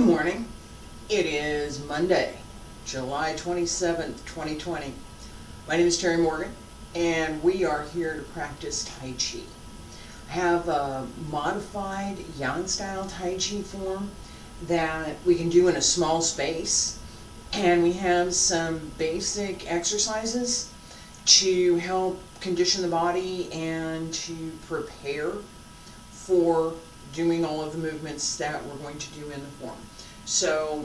Good morning. It is Monday, July 27th, 2020. My name is Terry Morgan, and we are here to practice Taiji. I have a modified Yang style Taiji form that we can do in a small space, and we have some basic exercises to help condition the body and to prepare for doing all of the movements that we're going to do in the form. So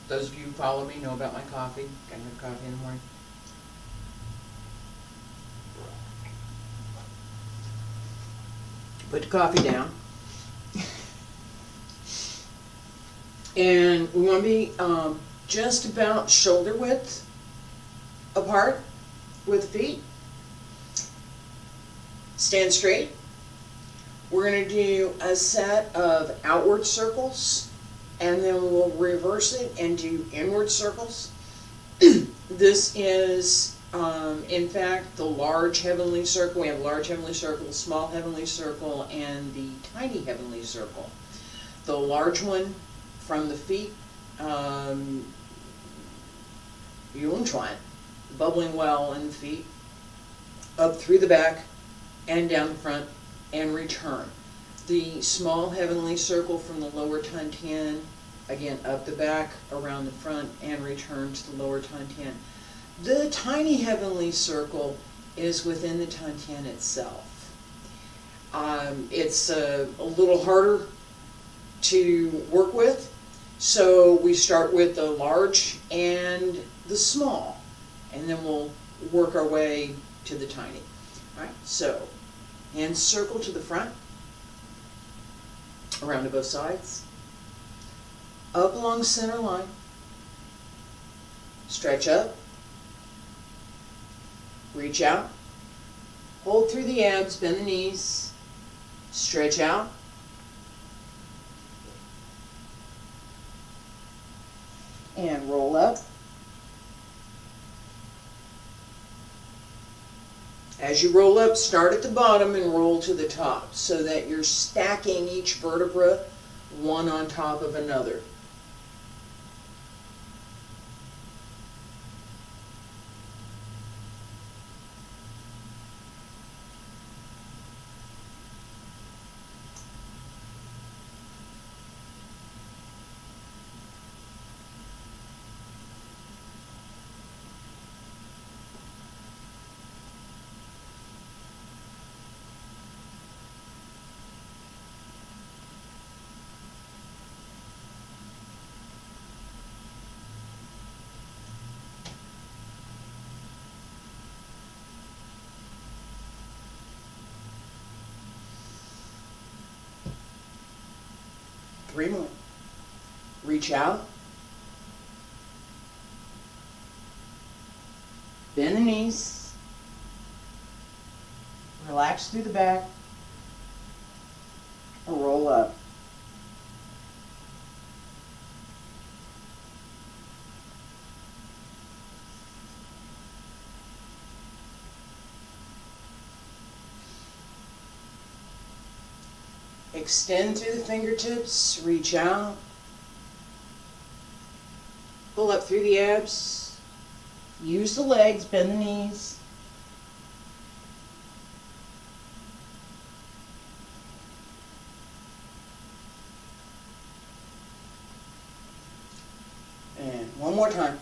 those of you who follow me know about my coffee. Gotta have coffee in the morning. Put the coffee down. And we want to be just about shoulder width apart with the feet. Stand straight. We're going to do a set of outward circles, and then we'll reverse it and do inward circles. This is, in fact, the large heavenly circle. We have large heavenly circle, small heavenly circle, and the tiny heavenly circle. The large one from the feet, Yang Luchan, bubbling well in the feet, up through the back and down the front, and return. The small heavenly circle from the lower Tantian, again up the back, around the front, and return to the lower Tantian. The tiny heavenly circle is within the Tantian itself. It's a little harder to work with, so we start with the large and the small, and then we'll work our way to the tiny. All right, so hand circle to the front, around to both sides, up along center line, stretch up, reach out, hold through the abs, bend the knees, stretch out, and roll up. As you roll up, start at the bottom and roll to the top so that you're stacking each vertebra one on top of another. Three more. Reach out. Bend the knees. Relax through the back. And roll up. Extend through the fingertips, reach out, pull up through the abs, use the legs, bend the knees. And one more time.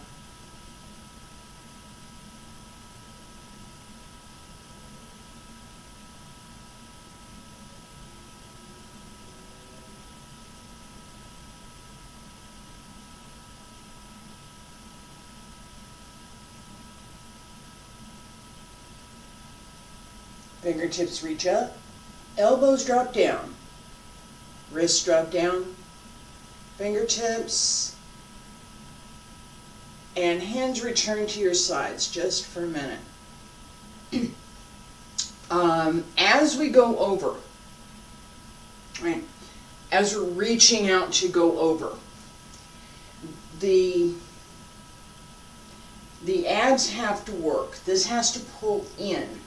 Fingertips reach up, elbows drop down, wrists drop down, fingertips, and hands return to your sides just for a minute. As we go over, right, as we're reaching out to go over, the abs have to work. This has to pull in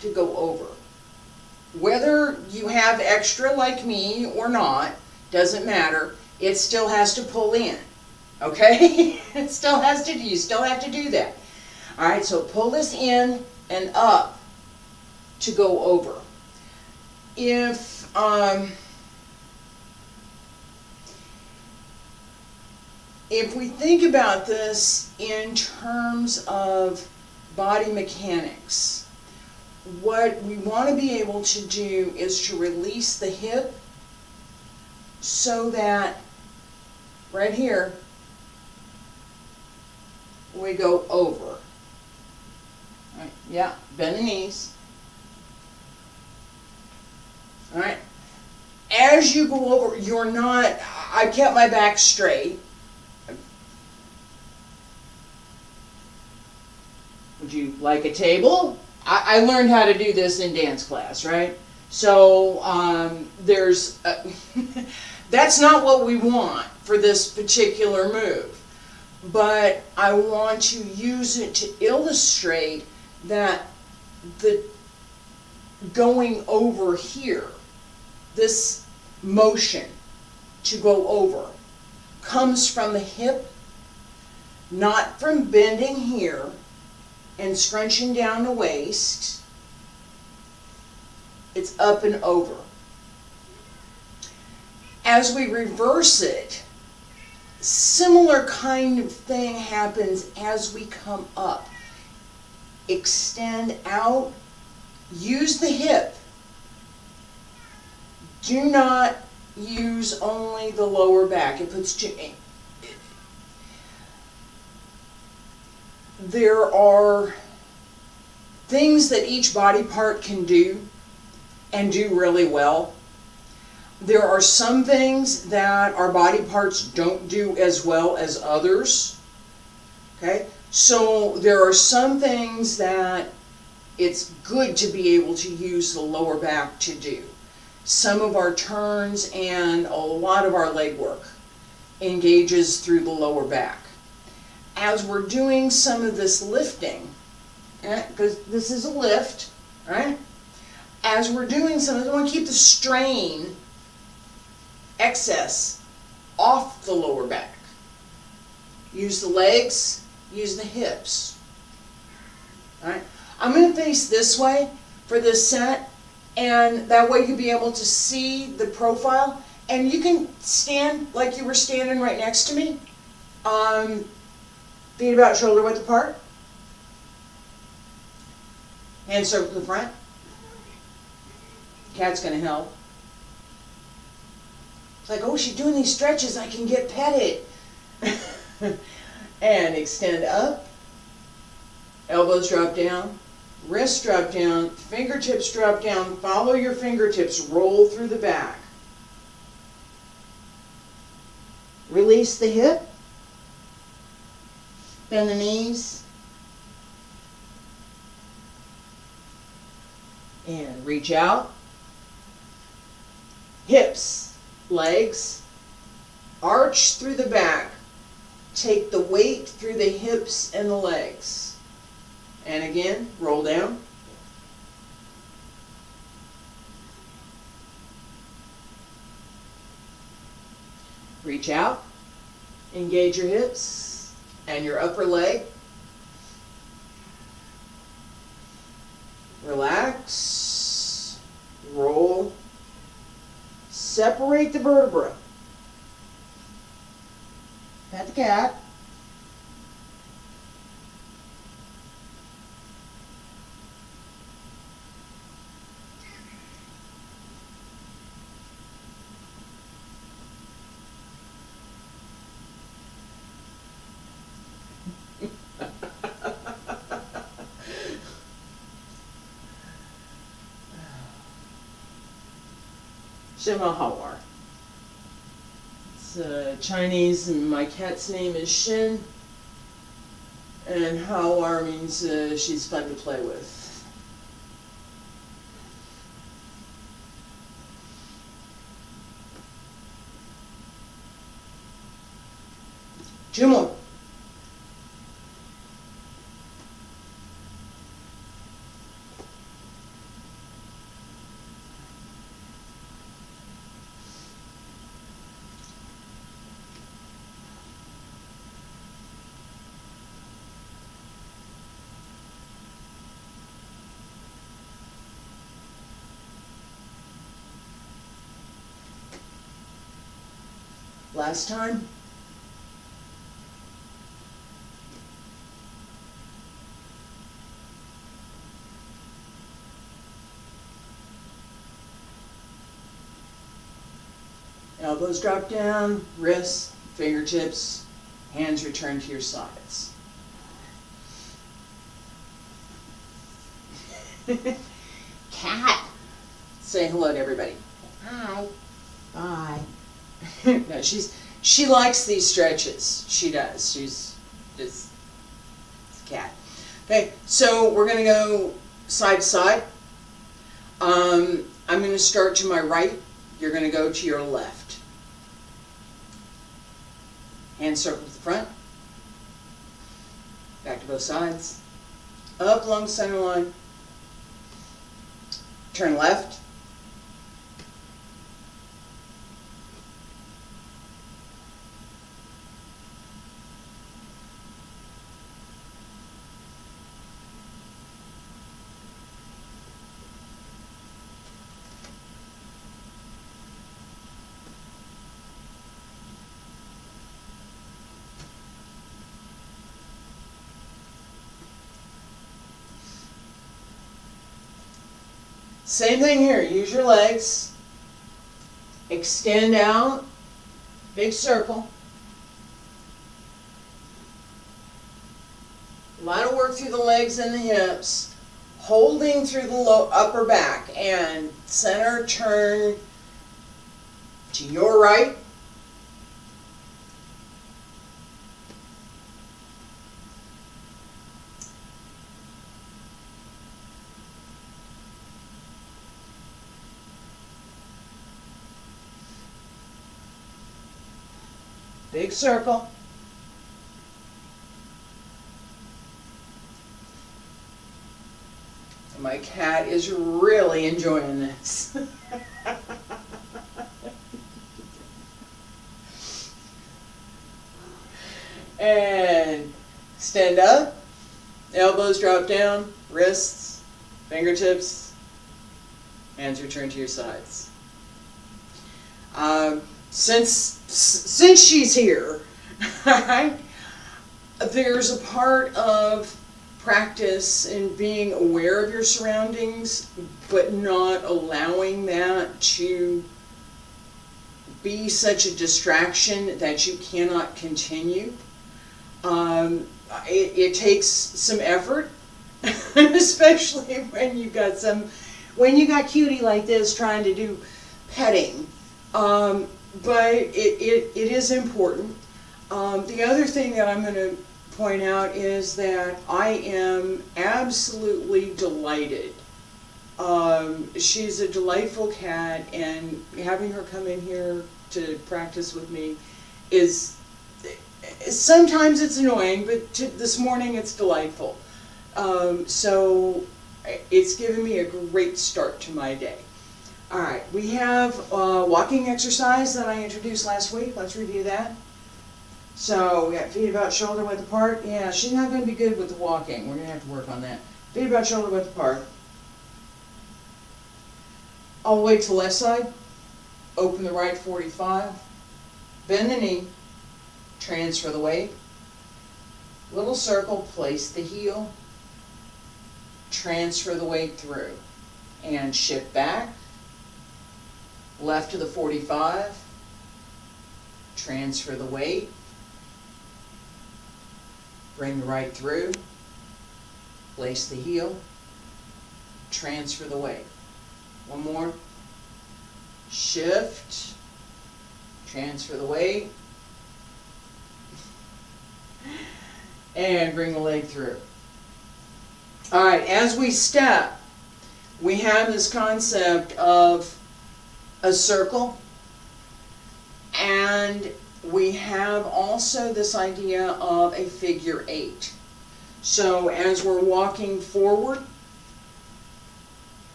to go over. Whether you have extra like me or not, doesn't matter. It still has to pull in, okay? It still has to, you still have to do that. All right, so pull this in and up to go over. If we think about this in terms of body mechanics, what we want to be able to do is to release the hip so that right here we go over. All right, yeah, bend the knees. All right. As you go over, you're not, I kept my back straight. Would you like a table? I learned how to do this in dance class, right? So that's not what we want for this particular move. But I want to use it to illustrate that the going over here, this motion to go over, comes from the hip, not from bending here and scrunching down the waist. It's up and over. As we reverse it, similar kind of thing happens as we come up. Extend out, use the hip. Do not use only the lower back. It puts too. There are things that each body part can do and do really well. There are some things that our body parts don't do as well as others. Okay? So there are some things that it's good to be able to use the lower back to do. Some of our turns and a lot of our leg work engages through the lower back. As we're doing some of this lifting, because this is a lift, right? As we're doing some of this, I want to keep the strain, excess, off the lower back. Use the legs, use the hips. All right? I'm going to face this way for this set, and that way you'll be able to see the profile, and you can stand like you were standing right next to me. Feet about shoulder width apart. Hands circle to the front. Cat's going to help. It's like, oh, she's doing these stretches, I can get petted. And extend up. Elbows drop down. Wrists drop down. Fingertips drop down. Follow your fingertips. Roll through the back. Release the hip. Bend the knees. And reach out. Hips, legs, arch through the back. Take the weight through the hips and the legs. And again, roll down. Reach out. Engage your hips and your upper leg. Relax. Roll. Separate the vertebra. Pat the cat. Shema Hawar. It's Chinese, and my cat's name is Shin. And Hawar means she's fun to play with. Two more. Last time. Elbows drop down, wrists, fingertips, hands return to your sides. Cat. Say hello to everybody. Hi. Bye. No, she likes these stretches. She does. She's just a cat. Okay, so we're gonna go side to side. I'm gonna start to my right. You're gonna go to your left. Hand circle to the front. Back to both sides. Up along the center line. Turn left. Same thing here. Use your legs. Extend out. Big circle. A lot of work through the legs and the hips. Holding through the upper back. And center turn to your right. Big circle. And my cat is really enjoying this. And stand up. Elbows drop down. Wrists, fingertips, hands return to your sides. Since she's here, there's a part of practice in being aware of your surroundings, but not allowing that to be such a distraction that you cannot continue. It takes some effort, especially when you got cutie like this trying to do petting. But it is important. The other thing that I'm going to point out is that I am absolutely delighted. She's a delightful cat, and having her come in here to practice with me is, sometimes it's annoying, but this morning it's delightful. So it's given me a great start to my day. All right, we have a walking exercise that I introduced last week. Let's review that. So we got feet about shoulder width apart. Yeah, she's not going to be good with the walking. We're going to have to work on that. Feet about shoulder width apart. All the way to the left side. Open the right 45. Bend the knee. Transfer the weight. Little circle, place the heel. Transfer the weight through. And shift back. Left to the 45, transfer the weight, bring the right through, place the heel, transfer the weight. One more, shift, transfer the weight, and bring the leg through. All right, as we step, we have this concept of a circle, and we have also this idea of a figure 8. So as we're walking forward,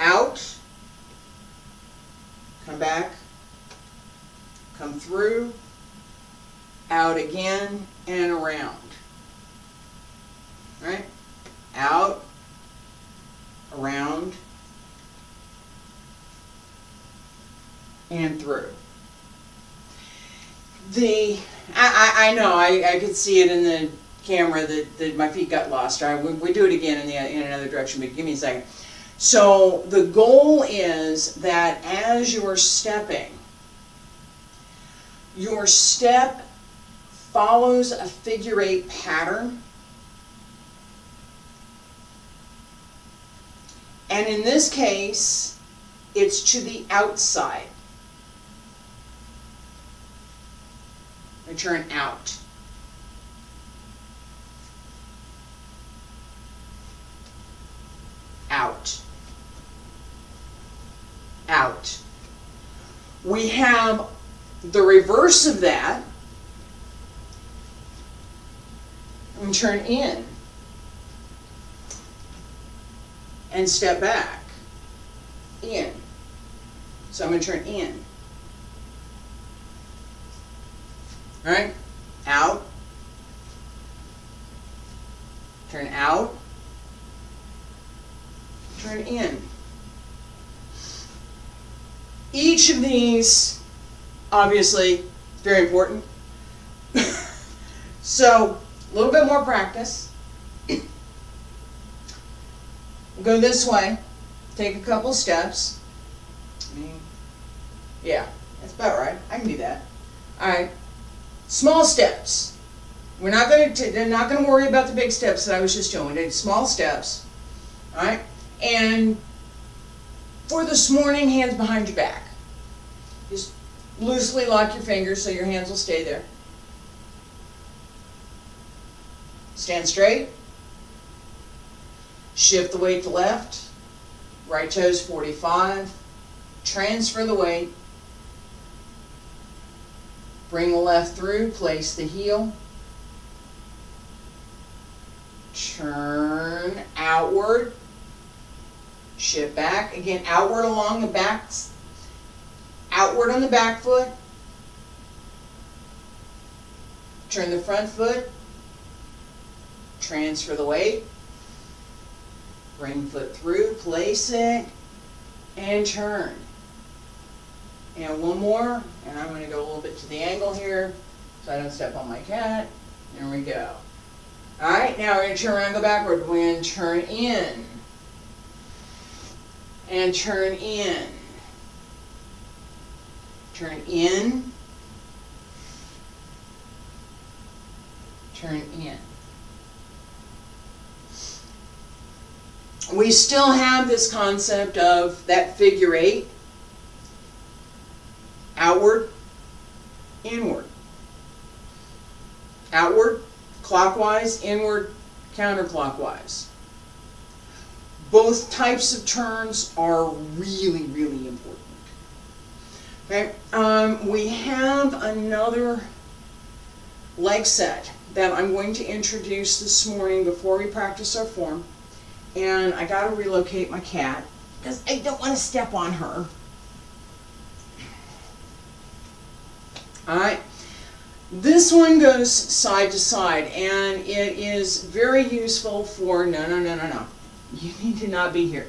out, come back, come through, out again, and around. Right? Out, around, through. I know, I could see it in the camera that my feet got lost. All right, we do it again in another direction, but give me a second. So the goal is that as you're stepping, your step follows a figure 8 pattern. And in this case, it's to the outside. I turn out. Out. Out. We have the reverse of that. And turn in. And step back. In. So I'm going to turn in. All right? Out. Turn out. Turn in. Each of these, obviously, very important. So, a little bit more practice. We'll go this way. Take a couple steps. Yeah, that's about right. I can do that. All right. Small steps. We're not going to worry about the big steps that I was just doing. We did small steps. All right. And for this morning, hands behind your back. Just loosely lock your fingers so your hands will stay there. Stand straight. Shift the weight to left. Right toes 45. Transfer the weight. Bring the left through. Place the heel. Turn outward. Shift back. Again, outward along the back. Outward on the back foot. Turn the front foot. Transfer the weight. Bring foot through, place it, and turn. And one more, and I'm going to go a little bit to the angle here so I don't step on my cat. There we go. All right, now we're going to turn around and go backward. We're going to turn in. And turn in. Turn in. Turn in. We still have this concept of that figure 8. Outward, inward. Outward, clockwise, inward, counterclockwise. Both types of turns are really, really important. Okay, we have another leg set that I'm going to introduce this morning before we practice our form. And I got to relocate my cat because I don't want to step on her. Alright, this one goes side to side, and it is very useful for, no. You need to not be here.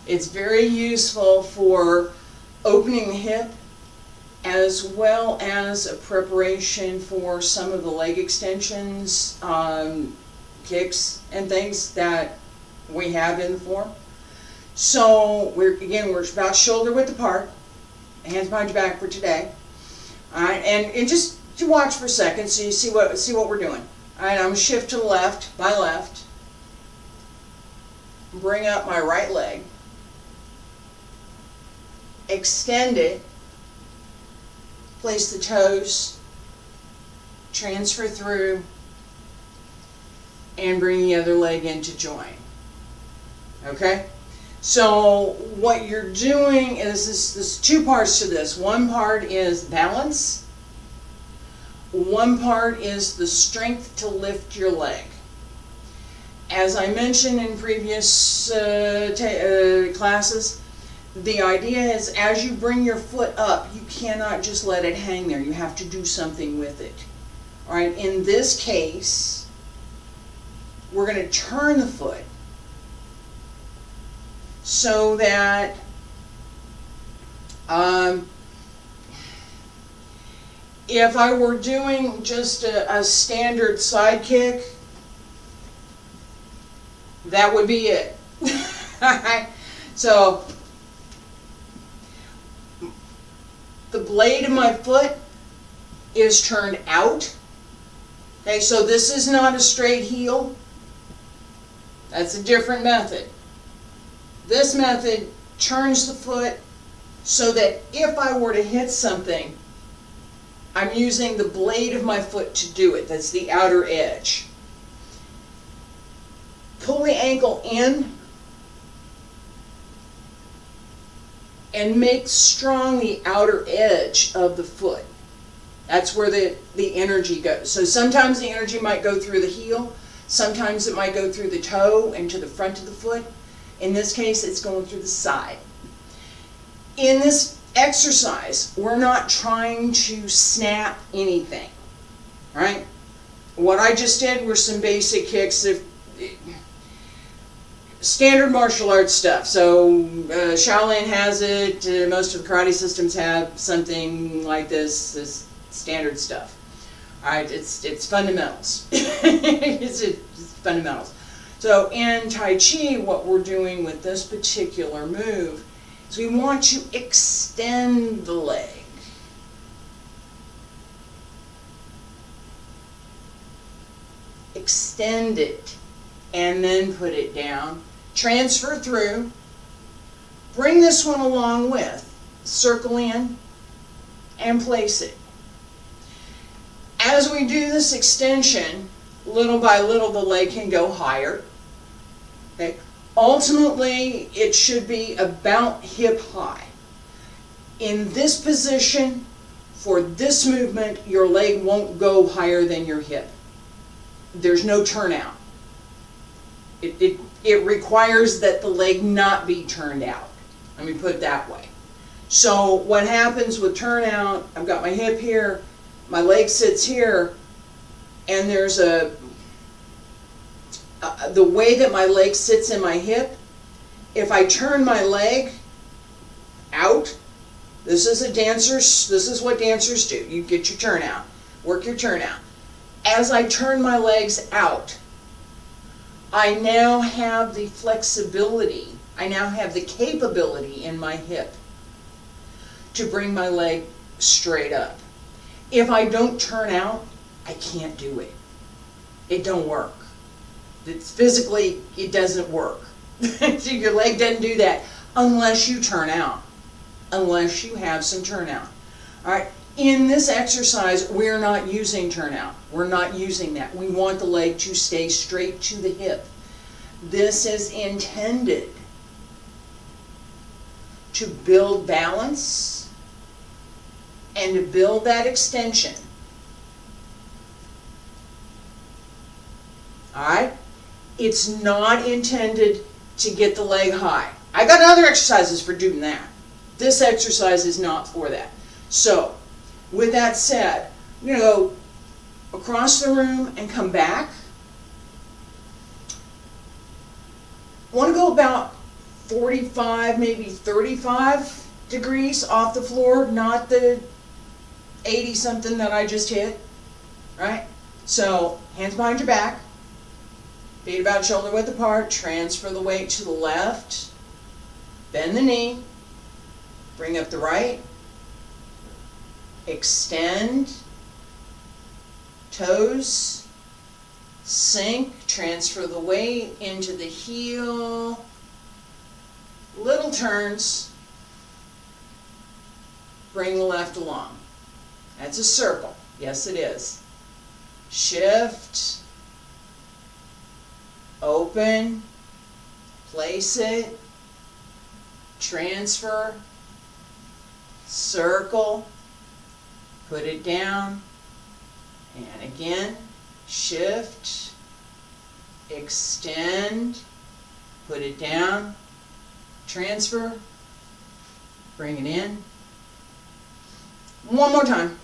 It's very useful for opening the hip as well as a preparation for some of the leg extensions, kicks, and things that we have in the form. So we're about shoulder width apart, hands behind your back for today. All right, and just to watch for a second so you see what we're doing. All right, I'm gonna shift to the left, my left. Bring up my right leg. Extend it. Place the toes. Transfer through. And bring the other leg in to join. Okay? So what you're doing is there's two parts to this. One part is balance. One part is the strength to lift your leg. As I mentioned in previous classes, the idea is as you bring your foot up, you cannot just let it hang there. You have to do something with it. All right, in this case, we're going to turn the foot so that if I were doing just a standard side kick, that would be it. So, the blade of my foot is turned out. Okay, so this is not a straight heel. That's a different method. This method turns the foot so that if I were to hit something, I'm using the blade of my foot to do it. That's the outer edge. Pull the ankle in and make strong the outer edge of the foot. That's where the energy goes. So sometimes the energy might go through the heel, sometimes it might go through the toe and to the front of the foot. In this case, it's going through the side. In this exercise, we're not trying to snap anything, right? What I just did were some basic kicks of standard martial arts stuff. So Shaolin has it, most of the karate systems have something like this standard stuff. All right, it's fundamentals. it's fundamentals. So in Tai Chi, what we're doing with this particular move is we want to extend the leg. Extend it and then put it down. Transfer through. Bring this one along with. Circle in and place it. As we do this extension, little by little the leg can go higher. Okay. Ultimately, it should be about hip high. In this position, for this movement, your leg won't go higher than your hip. There's no turnout. It requires that the leg not be turned out. Let me put it that way. So what happens with turnout, I've got my hip here, my leg sits here, and there's the way that my leg sits in my hip, if I turn my leg out, this is what dancers do. You get your turnout, work your turnout. As I turn my legs out, I now have the flexibility, I now have the capability in my hip to bring my leg straight up. If I don't turn out, I can't do it. It don't work. It's physically, it doesn't work. So your leg doesn't do that unless you turn out, unless you have some turnout. All right. In this exercise, we're not using turnout. We're not using that. We want the leg to stay straight to the hip. This is intended to build balance and to build that extension. All right? It's not intended to get the leg high. I got other exercises for doing that. This exercise is not for that. So, with that said, I'm going to go across the room and come back. I want to go about 45, maybe 35 degrees off the floor, not the 80-something that I just hit, right? So, hands behind your back, feet about shoulder width apart, transfer the weight to the left, bend the knee, bring up the right, extend, toes, sink, transfer the weight into the heel, little turns, bring the left along. That's a circle. Yes, it is. Shift, open, place it, transfer, circle, put it down, and again, shift, extend, put it down, transfer, bring it in. One more time.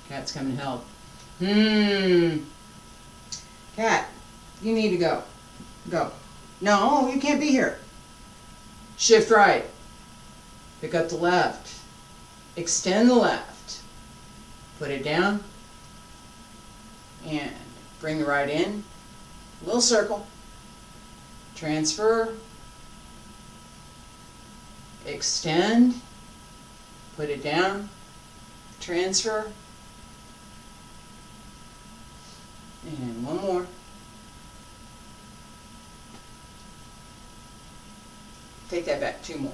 Cat's coming to help. Cat, you need to go. Go. No, you can't be here. Shift right. Pick up the left. Extend the left. Put it down. And bring the right in. Little circle. Transfer. Extend. Put it down. Transfer. And one more. Take that back, 2 more.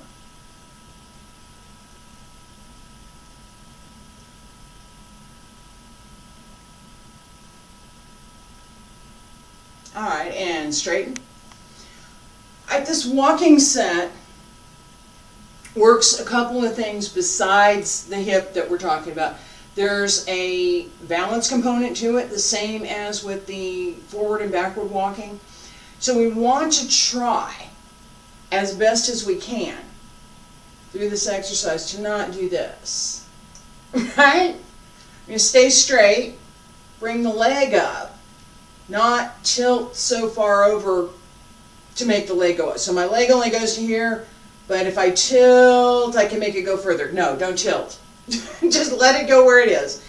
All right, and straighten. This walking set works a couple of things besides the hip that we're talking about. There's a balance component to it, the same as with the forward and backward walking. So we want to try as best as we can through this exercise to not do this. Right? You're going to stay straight, bring the leg up, not tilt so far over to make the leg go up. So my leg only goes to here, but if I tilt, I can make it go further. No, don't tilt. Just let it go where it is.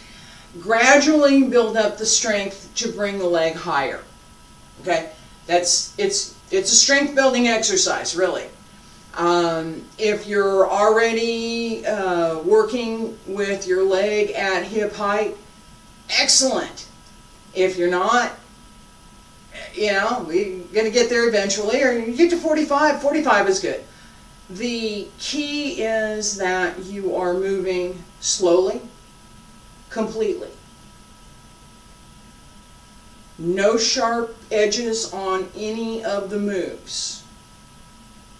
Gradually build up the strength to bring the leg higher. Okay? It's a strength building exercise, really. If you're already working with your leg at hip height, excellent. If you're not, we're going to get there eventually, or you get to 45. 45 is good. The key is that you are moving slowly, completely. No sharp edges on any of the moves.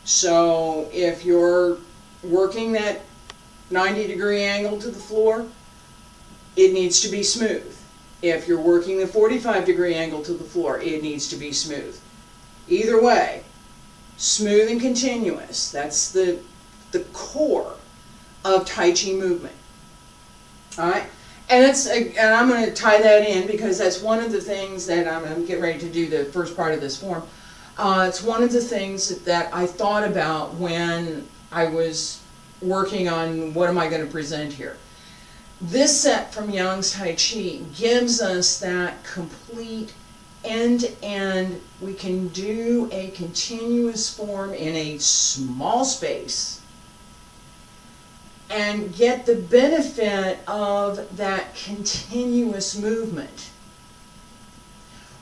So if you're working that 90-degree angle to the floor, it needs to be smooth. If you're working the 45-degree angle to the floor, it needs to be smooth. Either way, smooth and continuous. That's the core of Tai Chi movement. All right? And I'm going to tie that in because that's one of the things that I'm getting ready to do the first part of this form. It's one of the things that I thought about when I was working on what am I going to present here. This set from Yang's Tai Chi gives us that complete end-to-end. We can do a continuous form in a small space and get the benefit of that continuous movement,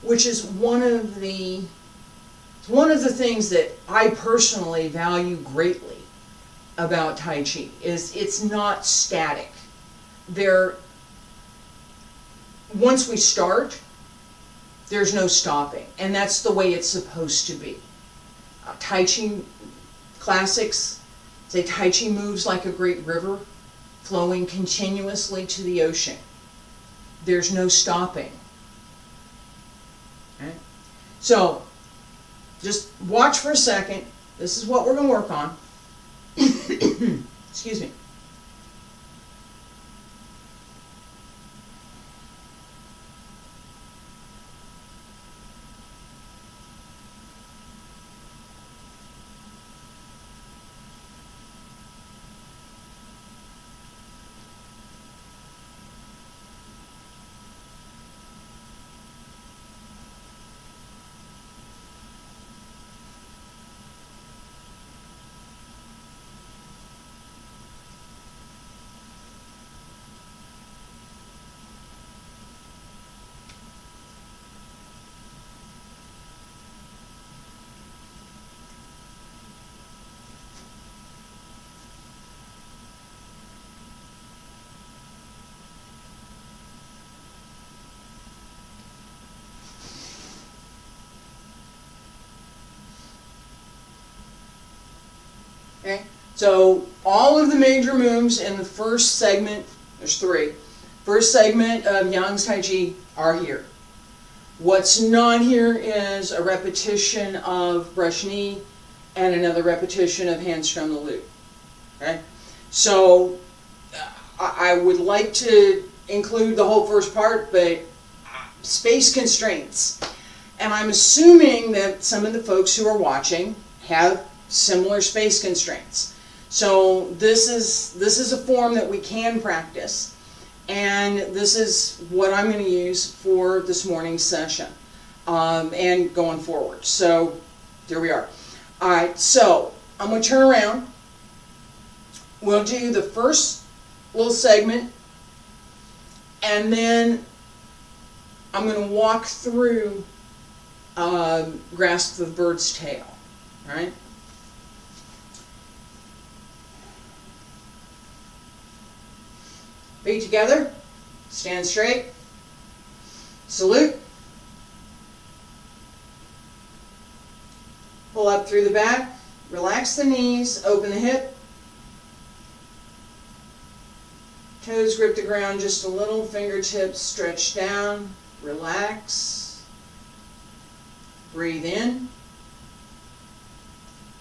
which is one of the things that I personally value greatly about Tai Chi is it's not static. Once we start, there's no stopping, and that's the way it's supposed to be. Tai Chi classics say Tai Chi moves like a great river, flowing continuously to the ocean. There's no stopping. Okay? So, just watch for a second. This is what we're going to work on. Excuse me. Okay, so all of the major moves in the first segment, there's 3. First segment of Yang's Tai Chi are here. What's not here is a repetition of brush knee and another repetition of Hands Strum The Lute. Okay, so I would like to include the whole first part, but space constraints. And I'm assuming that some of the folks who are watching have similar space constraints. So this is a form that we can practice, and this is what I'm going to use for this morning's session and going forward. So there we are. All right, so I'm going to turn around. We'll do the first little segment, and then I'm going to walk through grasp the bird's tail. All right. Feet together, stand straight, salute, pull up through the back, relax the knees, open the hip, toes grip the ground just a little, fingertips stretch down, relax, breathe in,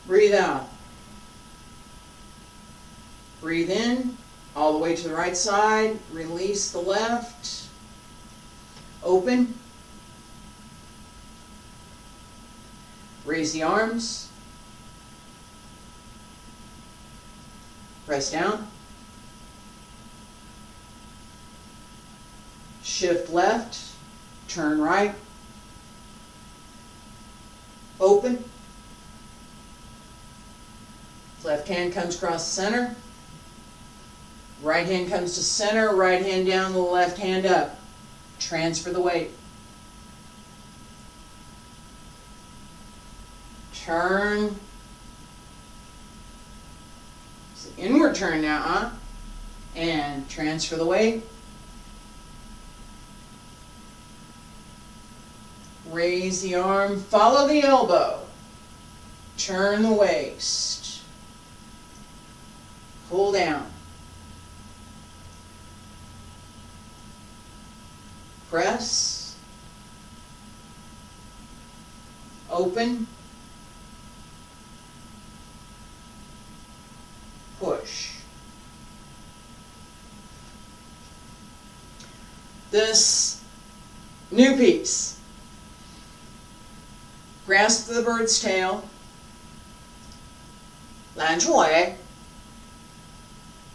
breathe out, breathe in, all the way to the right side, release the left, open, raise the arms, press down, shift left, turn right, open, left hand comes across the center, right hand comes to center, right hand down, the left hand up. Transfer the weight. Turn. It's an inward turn now, huh? And transfer the weight. Raise the arm, follow the elbow. Turn the waist. Pull down. Press, open, push. This new piece, grasp the bird's tail, 拦住尾,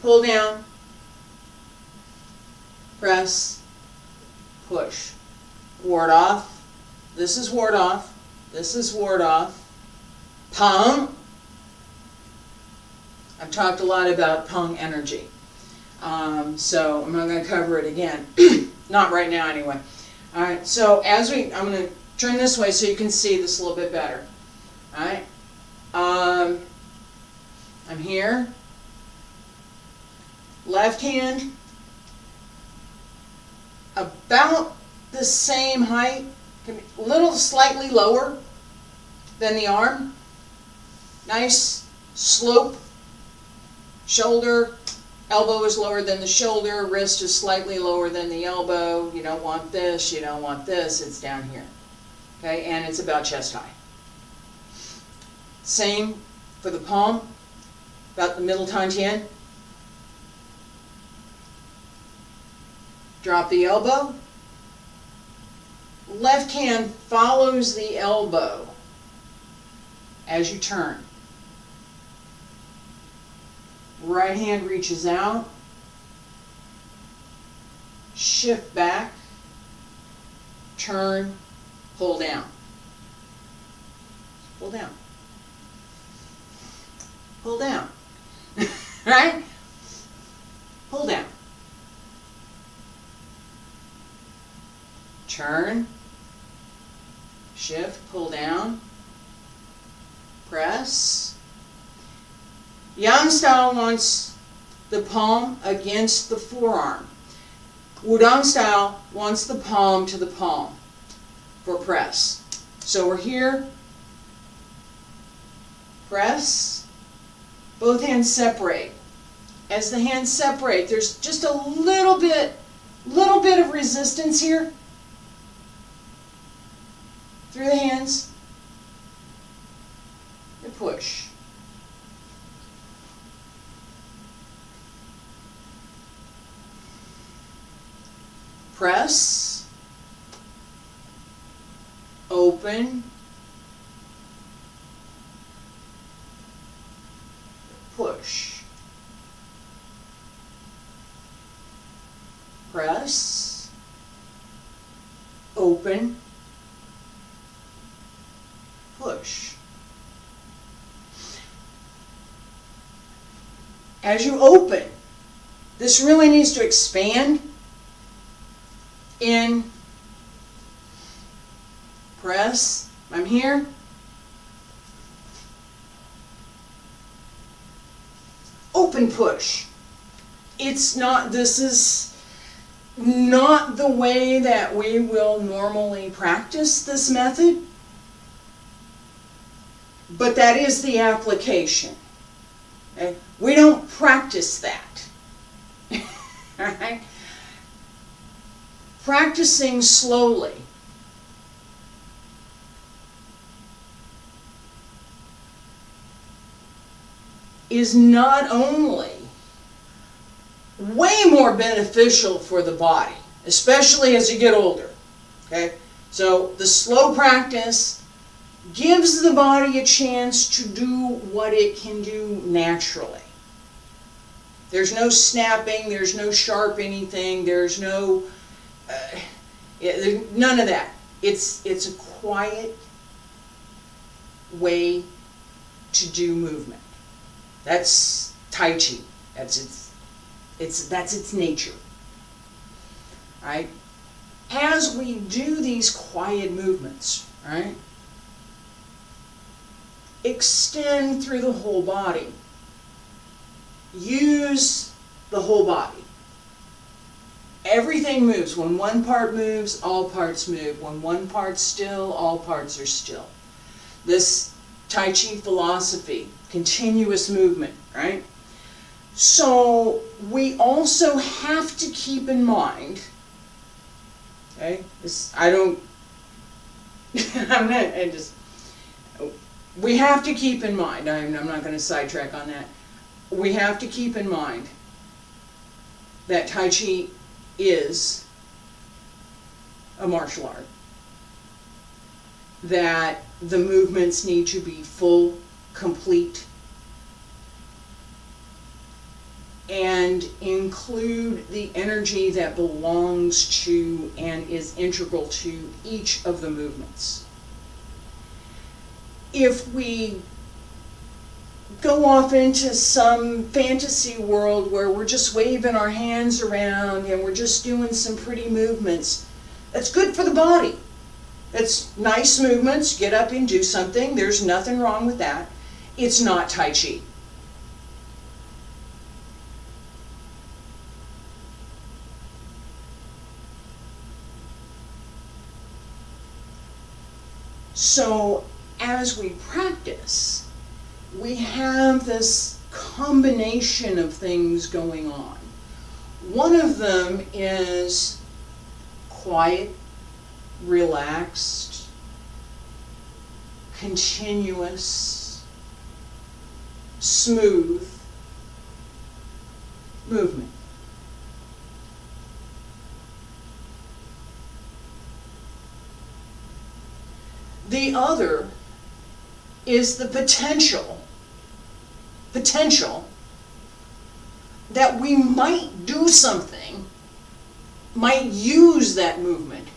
pull down, press, push. Ward off. This is ward off. This is ward off. Pung. I've talked a lot about pung energy. So I'm not going to cover it again. Not right now anyway. Alright, so I'm going to turn this way so you can see this a little bit better. Alright. I'm here. Left hand about the same height, can be a little slightly lower than the arm. Nice slope. Shoulder, elbow is lower than the shoulder, wrist is slightly lower than the elbow. You don't want this, you don't want this, it's down here. Okay, and it's about chest high. Same for the palm, about the middle tantien. Drop the elbow. Left hand follows the elbow as you turn. Right hand reaches out. Shift back. Turn. Pull down. Pull down. Pull down. Right? Pull down. Turn, shift, pull down, press. Yang style wants the palm against the forearm. Wudang style wants the palm to the palm for press. So we're here, press, both hands separate. As the hands separate, there's just a little bit of resistance here. Through the hands, and push. Press, open, Open. Push. Press. Open. Push. As you open, this really needs to expand. In. Press. I'm here. Open push. This is not the way that we will normally practice this method, but that is the application. Okay? We don't practice that. All right? Practicing slowly is not only way more beneficial for the body, especially as you get older. Okay? So the slow practice gives the body a chance to do what it can do naturally. There's no snapping, there's no sharp anything, there's no none of that. It's a quiet way to do movement. That's Taiji. That's its nature. Right? As we do these quiet movements, right? Extend through the whole body. Use the whole body. Everything moves. When one part moves, all parts move. When one part's still, all parts are still. This Tai Chi philosophy, continuous movement, right? So we also have to keep in mind, okay, we have to keep in mind, I'm not going to sidetrack on that, we have to keep in mind that Tai Chi is a martial art, that the movements need to be full, complete, and include the energy that belongs to and is integral to each of the movements. If we go off into some fantasy world where we're just waving our hands around and we're just doing some pretty movements, that's good for the body. It's nice movements, get up and do something, there's nothing wrong with that. It's not Tai Chi. So as we practice, we have this combination of things going on. One of them is quiet, relaxed, continuous, smooth movement. The other is the potential that we might do something, might use that movement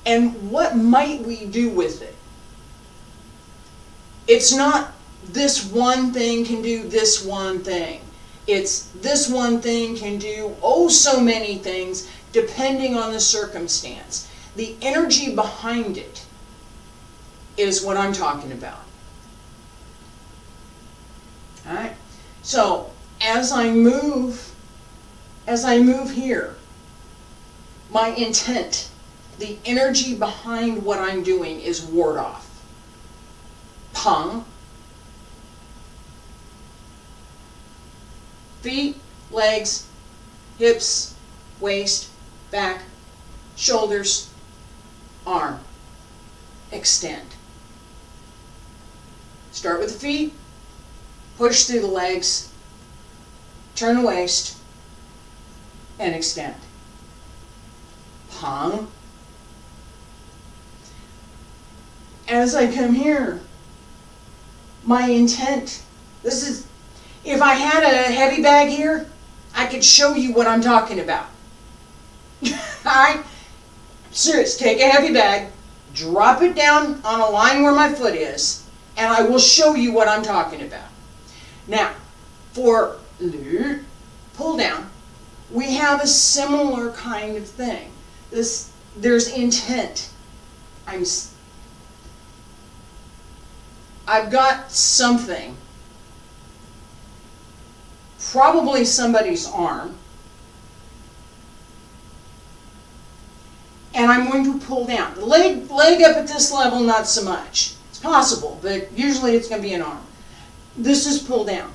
and what might we do with it? It's not this one thing can do this one thing. It's this one thing can do oh so many things depending on the circumstance. The energy behind it is what I'm talking about. All right? So, as I move here, my intent, the energy behind what I'm doing is ward off. Pang. Feet, legs, hips, waist, back, shoulders, arm. Extend. Start with the feet, push through the legs, turn the waist, and extend. tongue. As I come here, my intent, this is, if I had a heavy bag here, I could show you what I'm talking about. Alright? Serious, take a heavy bag, drop it down on a line where my foot is, and I will show you what I'm talking about. Now, for lute, pull down, we have a similar kind of thing. There's intent. I've got something, probably somebody's arm, and I'm going to pull down. The leg up at this level, not so much. It's possible, but usually it's going to be an arm. This is pull down.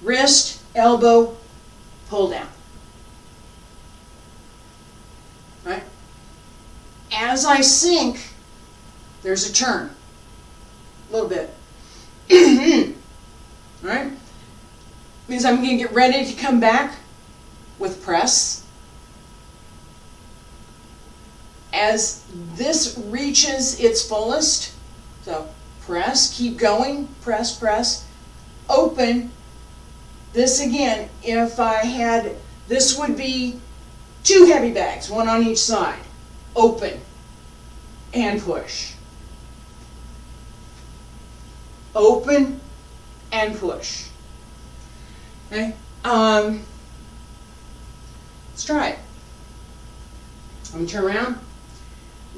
Wrist, elbow, pull down. Right? As I sink, there's a turn. A little bit. Right? Means I'm going to get ready to come back with press. As this reaches its fullest, so press, keep going, press, press, open. This again, if I had, this would be 2 heavy bags, 1 on each side. Open and push. Open and push. Okay? Let's try it. I'm going to turn around.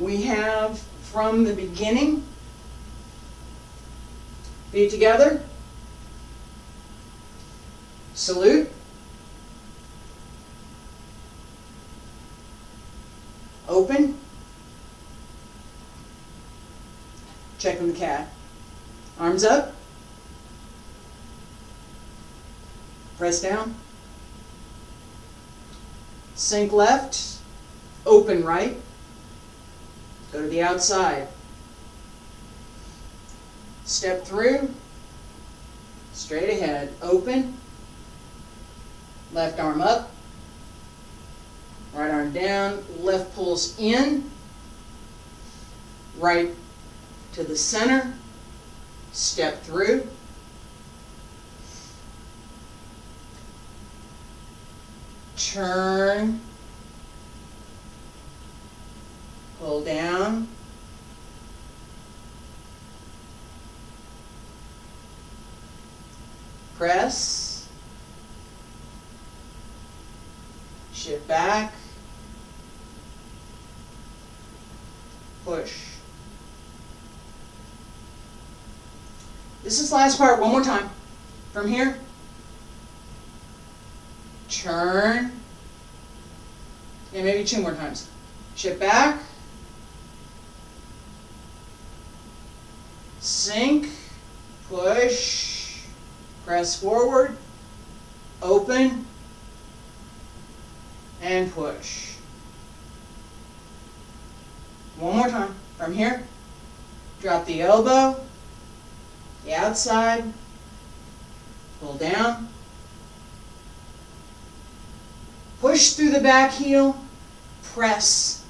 We have from the beginning, feet together, salute, open, checking the cat, arms up, press down, sink left, open right, go to the outside, step through, straight ahead, open, left arm up, right arm down, left pulls in, right to the center, step through, turn, pull down, press, shift back, push. This is the last part, one more time. From here, turn, and maybe 2 more times. Shift back, sink, push, press forward, open, and push. One more time. From here, drop the elbow, the outside, pull down, push through the back heel, press,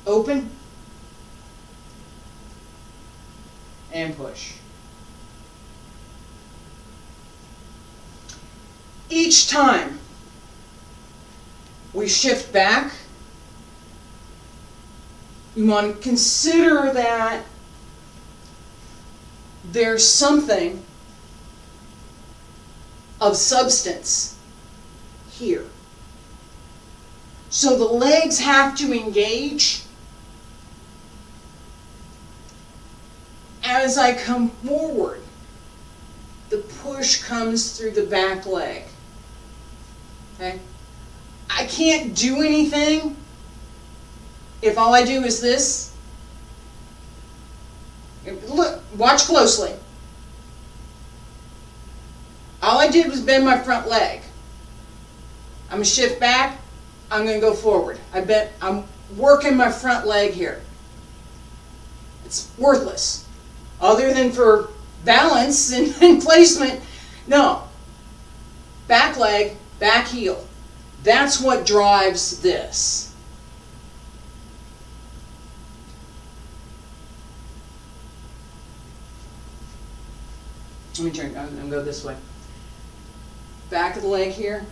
open, and push. Each time we shift back, you want to consider that there's something of substance here. So the legs have to engage. As I come forward, the push comes through the back leg. Okay? I can't do anything if all I do is this. Look, watch closely. All I did was bend my front leg. I'm going to shift back. I'm going to go forward. I'm working my front leg here. It's worthless. Other than for balance and placement. No. back leg, back heel. That's what drives this. Let me turn, I'm going to go this way. Back of the leg here.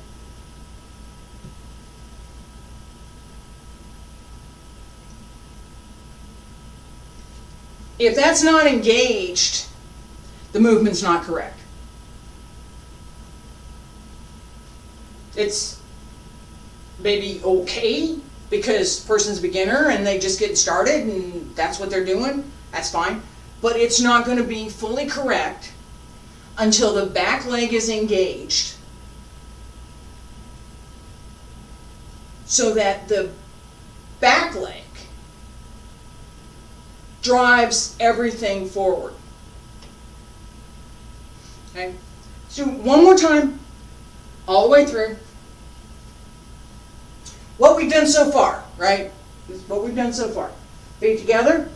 If that's not engaged, the movement's not correct. It's maybe okay because person's a beginner and they just get started and that's what they're doing. That's fine. But it's not going to be fully correct until the back leg is engaged, so that the back leg drives everything forward. Okay? So one more time, all the way through. What we've done so far, right? This is what we've done so far. Feet together.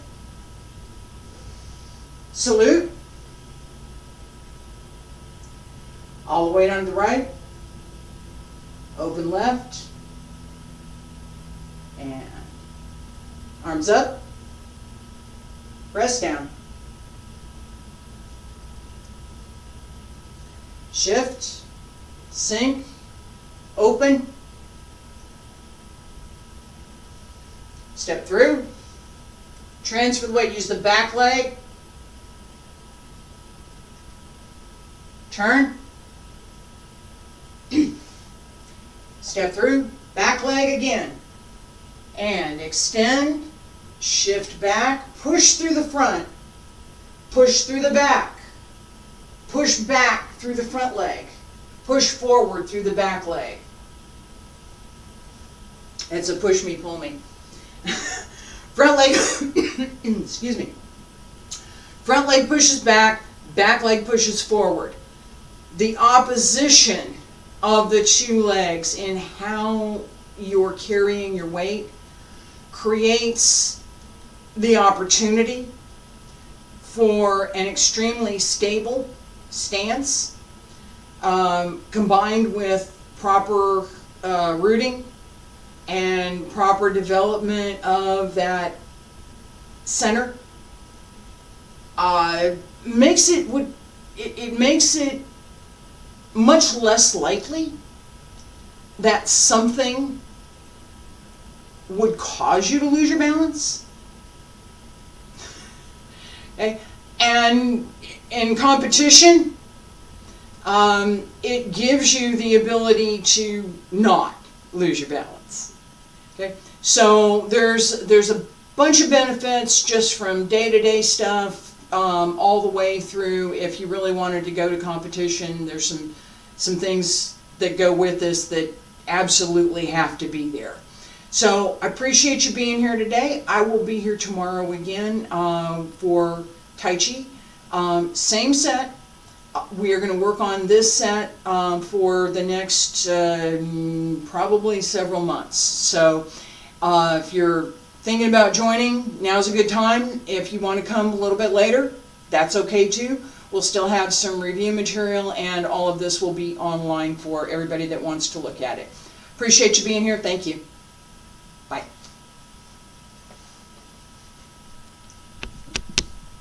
Salute. All the way down to the right. Open left. And arms up. Press down. Shift. Sink. Open. Step through. Transfer the weight. Use the back leg. Turn. Step through. Back leg again. And extend. Shift back. Push through the front. Push through the back. Push back through the front leg. Push forward through the back leg. It's a push me, pull me. Front leg, excuse me. Front leg pushes back leg pushes forward. The opposition of the two legs in how you're carrying your weight creates the opportunity for an extremely stable stance, combined with proper rooting and proper development of that center. Makes it much less likely that something would cause you to lose your balance. Okay? And in competition, it gives you the ability to not lose your balance. Okay? So there's a bunch of benefits just from day-to-day stuff, all the way through. If you really wanted to go to competition, there's some things that go with this that absolutely have to be there. So I appreciate you being here today. I will be here tomorrow again for Taiji. Same set. We are going to work on this set for the next probably several months. So if you're thinking about joining, now's a good time. If you want to come a little bit later, that's okay too. We'll still have some review material, and all of this will be online for everybody that wants to look at it. Appreciate you being here. Thank you.